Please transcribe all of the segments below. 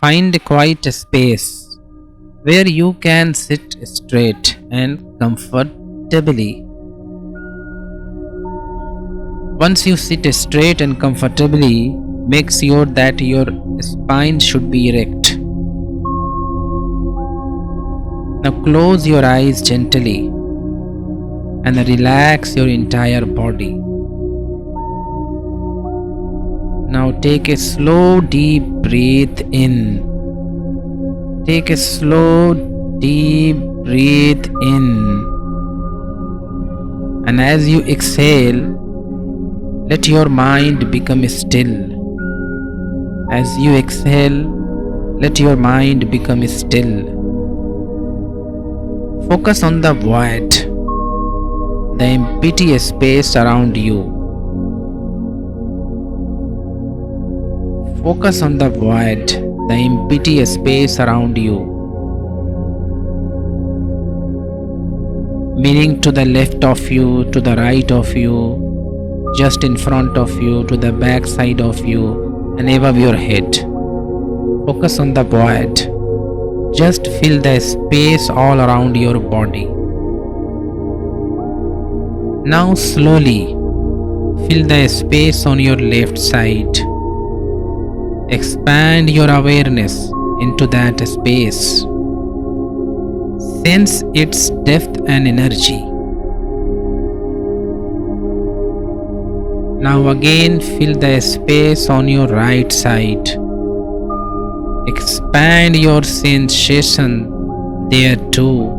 Find a quiet space where you can sit straight and comfortably. Once you sit straight and comfortably, make sure that your spine should be erect. Now close your eyes gently and relax your entire body. Now take a slow deep breath in. Take a slow deep breath in. And as you exhale, let your mind become still. As you exhale, let your mind become still. Focus on the void, the empty space around you. Focus on the void, the empty space around you. Meaning to the left of you, to the right of you, just in front of you, to the back side of you, and above your head. Focus on the void. Just fill the space all around your body. Now slowly fill the space on your left side. Expand your awareness into that space. Sense its depth and energy. Now again fill the space on your right side. Expand your sensation there too.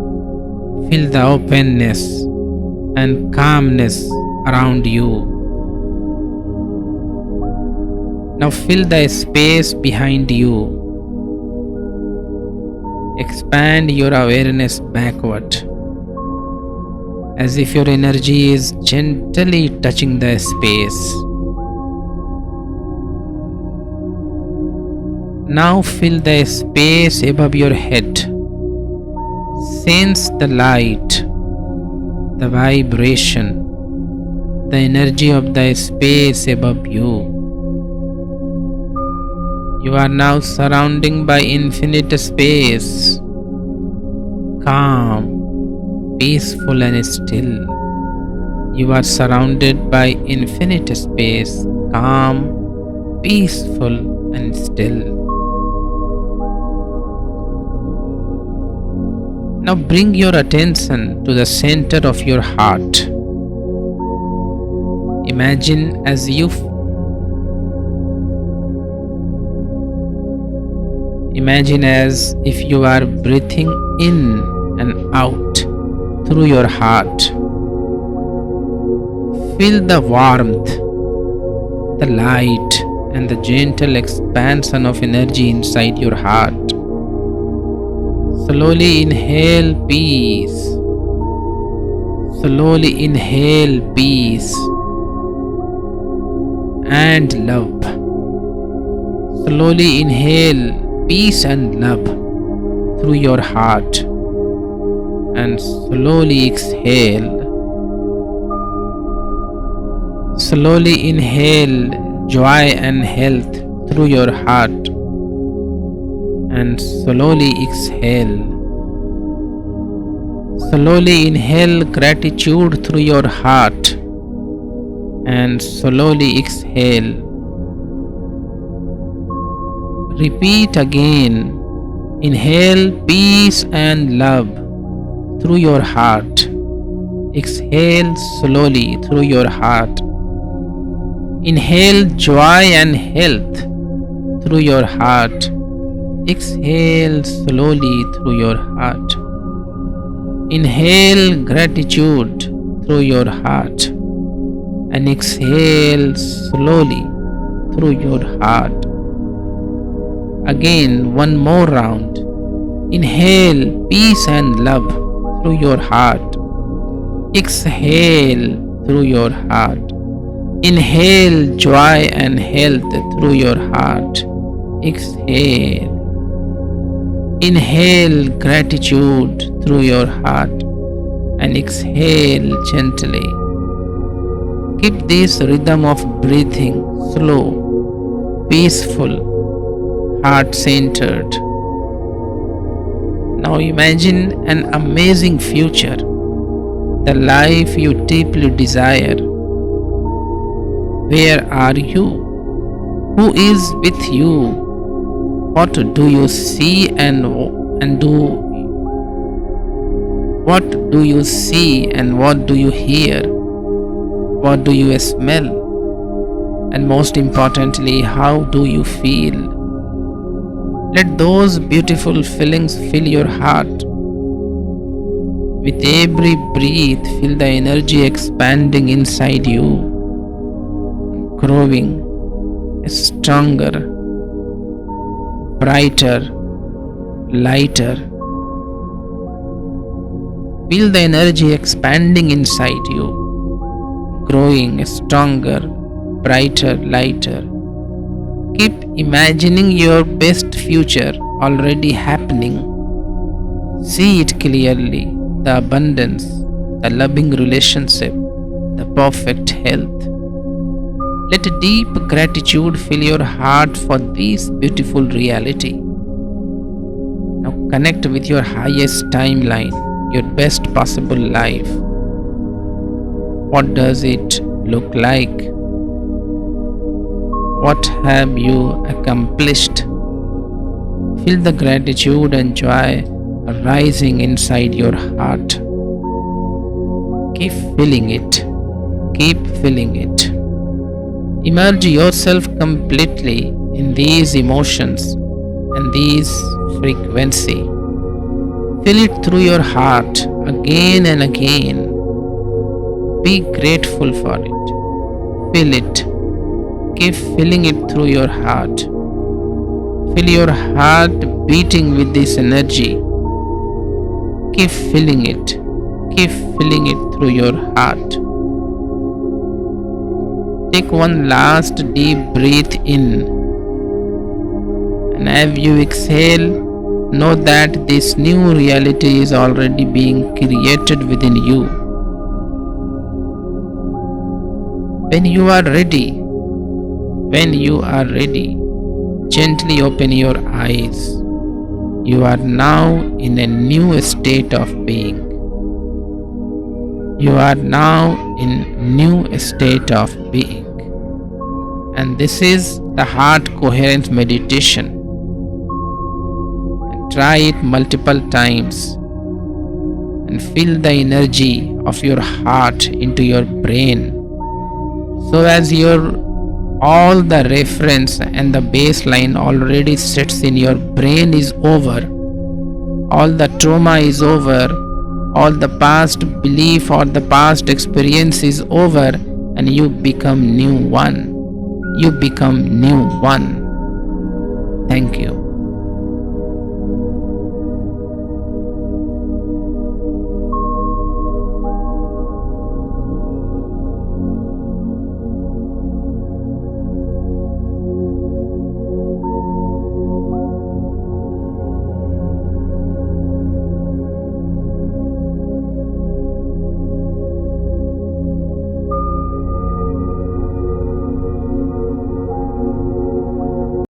Feel the openness and calmness around you. Now fill the space behind you. Expand your awareness backward, as if your energy is gently touching the space. Now fill the space above your head. Sense the light, the vibration, the energy of the space above you. You are now surrounded by infinite space, calm, peaceful and still. You are surrounded by infinite space, calm, peaceful and still. Now bring your attention to the center of your heart. Imagine as if you are breathing in and out through your heart. Feel the warmth, the light, and the gentle expansion of energy inside your heart. Slowly inhale peace. Slowly inhale peace and love. Slowly inhale peace and love through your heart, and slowly exhale. Slowly inhale joy and health through your heart, and slowly exhale. Slowly inhale gratitude through your heart, and slowly exhale. Repeat again. Inhale peace and love through your heart. Exhale slowly through your heart. Inhale joy and health through your heart. Exhale slowly through your heart. Inhale gratitude through your heart, and exhale slowly through your heart. Again, one more round. Inhale peace and love through your heart. Exhale through your heart. Inhale joy and health through your heart. Exhale. Inhale gratitude through your heart, and exhale gently. Keep this rhythm of breathing slow, peaceful, heart centered. Now imagine an amazing future, the life you deeply desire. Where are you? Who is with you? What do you see and do what do you see and what do you hear? What do you smell? And most importantly, how do you feel? Let those beautiful feelings fill your heart. With every breath, feel the energy expanding inside you, growing stronger, brighter, lighter. Feel the energy expanding inside you, growing stronger, brighter, lighter. Keep imagining your best future already happening. See it clearly, the abundance, the loving relationship, the perfect health. Let deep gratitude fill your heart for this beautiful reality. Now connect with your highest timeline, your best possible life. What does it look like? What have you accomplished? Feel the gratitude and joy rising inside your heart. Keep feeling it. Keep feeling it. Immerse yourself completely in these emotions and these frequency. Feel it through your heart again and again. Be grateful for it. Feel it. Keep feeling it through your heart. Feel your heart beating with this energy. Keep feeling it. Keep feeling it through your heart. Take one last deep breath in. And as you exhale, know that this new reality is already being created within you. When you are ready, gently open your eyes. You are now in a new state of being. You are now in new state of being. And this is the heart coherent meditation. And try it multiple times and feel the energy of your heart into your brain. So as all the reference and the baseline already sits in your brain is over, all the trauma is over, all the past belief or the past experience is over, and you become new one. You become new one. Thank you.